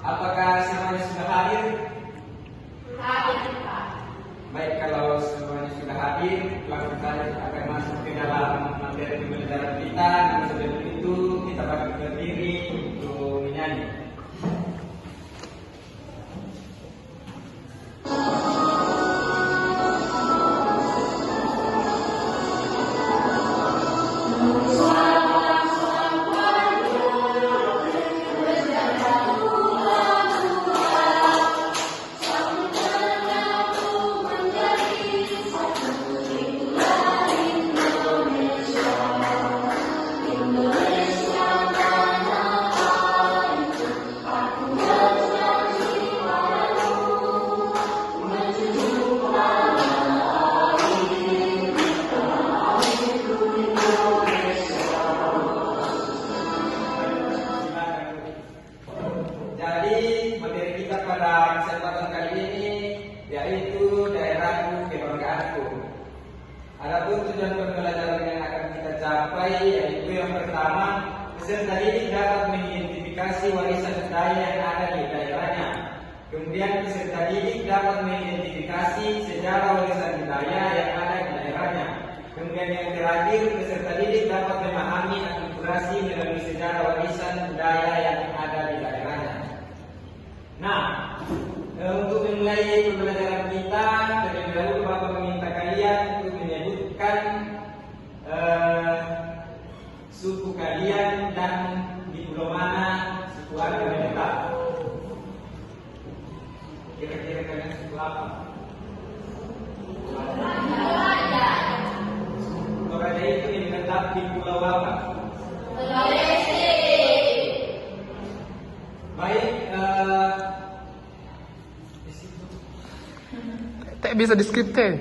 Apakah semuanya sudah hadir? Hadir, Pak. Baik, kalau semuanya sudah hadir, langsung saja kita akan masuk ke dalam materi pembelajaran kita. Namun sebelum itu, kita bagi berdiri untuk menyanyi. Jadi materi kita pada kesempatan kali ini yaitu daerahku kebanggaanku. Adapun tujuan pembelajaran yang akan kita capai yaitu yang pertama, peserta didik dapat mengidentifikasi warisan budaya yang ada di daerahnya. Kemudian peserta didik dapat mengidentifikasi sejarah warisan budaya yang ada di daerahnya. Kemudian yang terakhir, peserta didik dapat memahami akulturasi melalui sejarah warisan budaya yang ada di daerahnya. Nah, untuk memulai pembelajaran kita, terlebih dahulu Bapak meminta kalian untuk menyebutkan suku kalian dan di pulau mana suku Anda menetap. Kira-kira kalian suku apa? Toraja itu menetap di pulau apa? Sulawesi. Baik, Tak bisa di skip teh.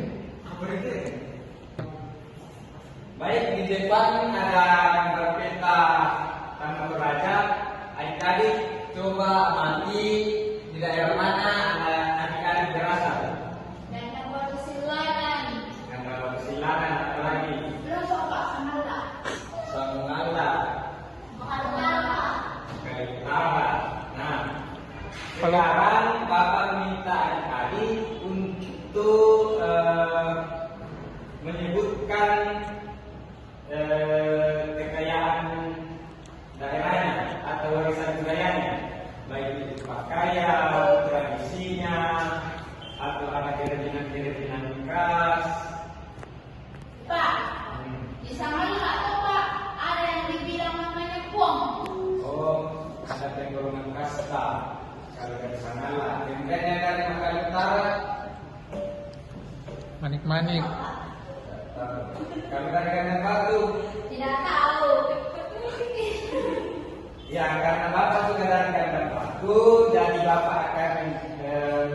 baik, di depan ada gambar peta Taman Toraja. Adik-adik coba amati di daerah mana adik-adik berasal. Dan Batu Silangan. Gambar Batu Silangan, apa lagi? Belum Pak Samala. Sangala, Makalala. Kaitara. Nah, sekarang Bapak minta adik-adik untuk menyebutkan kekayaan daerahnya atau warisan budayanya, baik itu pakaian, tradisinya, atau ada kerajinan-kerajinan bekas. Pak, di Samala tuh Pak ada yang dibilang namanya Kuang. Oh, ada penggolongan kasta kalau dari sana lah. Kemudian yang dari Makassar Utara, Manik-manik. kalau dari Kandang Batu, Tidak tahu. ya karena Bapak sudah dari Kandang Batu, jadi Bapak akan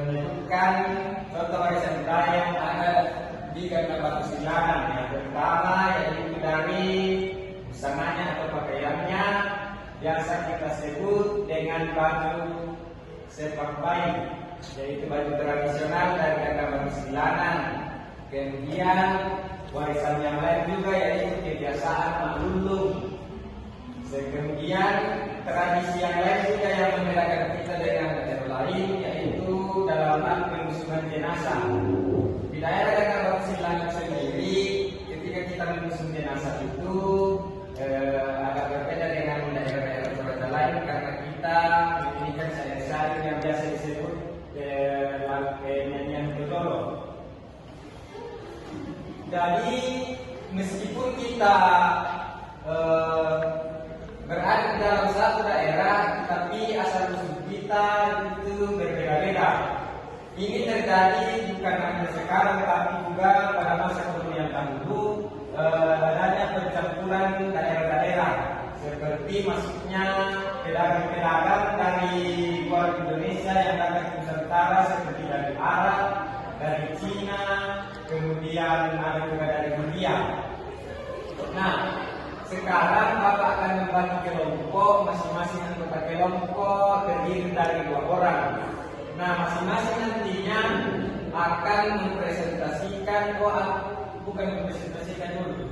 menyebutkan contoh warisan budaya yang ada di Kandang Batu Silangan. Yang pertama yaitu dari busananya atau pakaiannya, biasa kita sebut dengan baju sepak bayi, yaitu baju tradisional dari Kandang Batu Silangan. Kemudian warisan yang lain juga yaitu kebiasaan melulung. Kemudian tradisi yang lain juga yang membedakan kita dengan negara lain yaitu dalam hal pengusungan jenazah. Di daerah Kandang Batu Silangan sendiri, ketika kita mengusung jenazah itu agak berbeda dengan daerah-daerah Toraja lain karena kita memiliki sayur-sayur yang biasa disebut nyanyian bedolo. Jadi meskipun kita berada di dalam satu daerah, tapi asal usul kita itu berbeda-beda. Ini terjadi bukan hanya sekarang, tapi juga pada masa kolonial dahulu adanya percampuran daerah-daerah, seperti masuknya pedagang-pedagang dari luar Indonesia yang datang ke Nusantara seperti dari Arab, dari Cina, kemudian ada juga dari India. Nah, sekarang Bapak akan membagi kelompok, masing-masing anggota kelompok terdiri dari 2 orang. Nah, masing-masing nantinya akan mempresentasikan, bukan mempresentasikan dulu,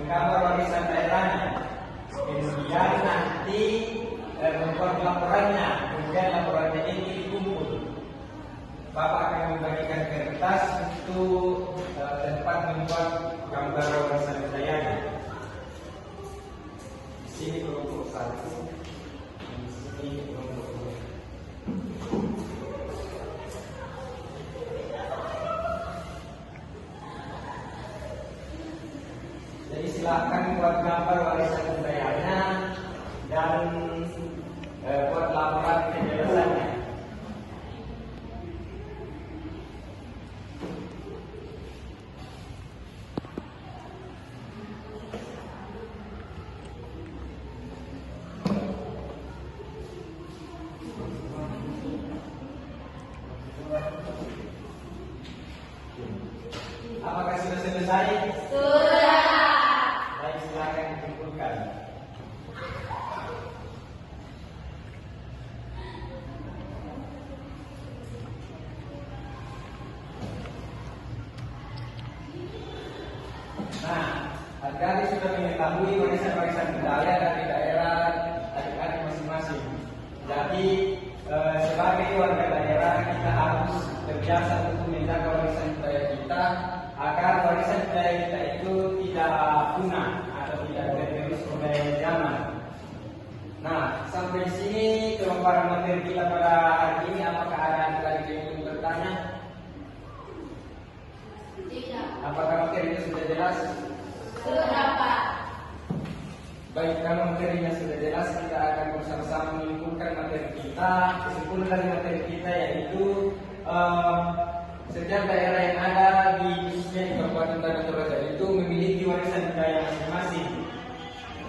menggambar warisan daerahnya. Kemudian nanti laporannya, kemudian laporannya ini dikumpul. Bapak akan membagikan kertas untuk tempat membuat gambar warisan budayanya. Di sini kelompok 1, di sini kelompok 2. Jadi silakan buat gambar warisan budayanya dan buat laporan penjelasannya. Apakah sudah selesai? Sudah. Baik, silakan dikumpulkan. Nah, adik-adik sudah mengetahui warisan-warisan budaya dari daerah adik-adik masing-masing. Jadi, sebagai warga daerah kita harus terbiasa untuk menjaga warisan budaya kita agar warisan budaya kita itu tidak punah atau tidak tergerus oleh zaman. Nah, sampai sini kelompokan materi kita pada hari ini. Apakah ada adik-adik yang ingin bertanya? Tidak. Apakah materi itu sudah jelas? Sudah, Pak. Baik, kalau materinya sudah jelas, kita akan bersama-sama menyimpulkan materi kita. Kesimpulan dari materi kita yaitu setiap daerah yang ada di khususnya di Kabupaten Tanah Toraja itu memiliki warisan budaya masing-masing.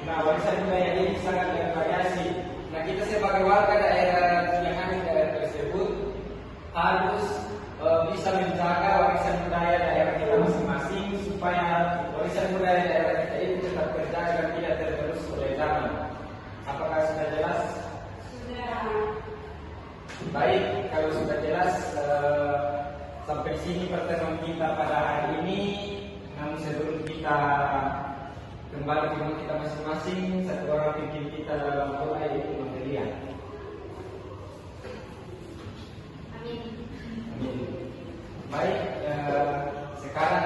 Nah, warisan budaya ini sangat bervariasi. Nah, kita sebagai warga daerah yang ada di daerah tersebut harus bisa menjaga warisan budaya daerah kita masing-masing supaya warisan budaya daerah kita itu tetap terjaga dan tidak tergerus oleh zaman. Apakah sudah jelas? Sudah. Baik, kalau sudah jelas sampai sini pertemuan kita pada hari ini. Namun sebelum kita kembali ke rumah kita masing-masing, satu orang pimpin kita dalam doa yaitu Maria. Amin. Baik, sekarang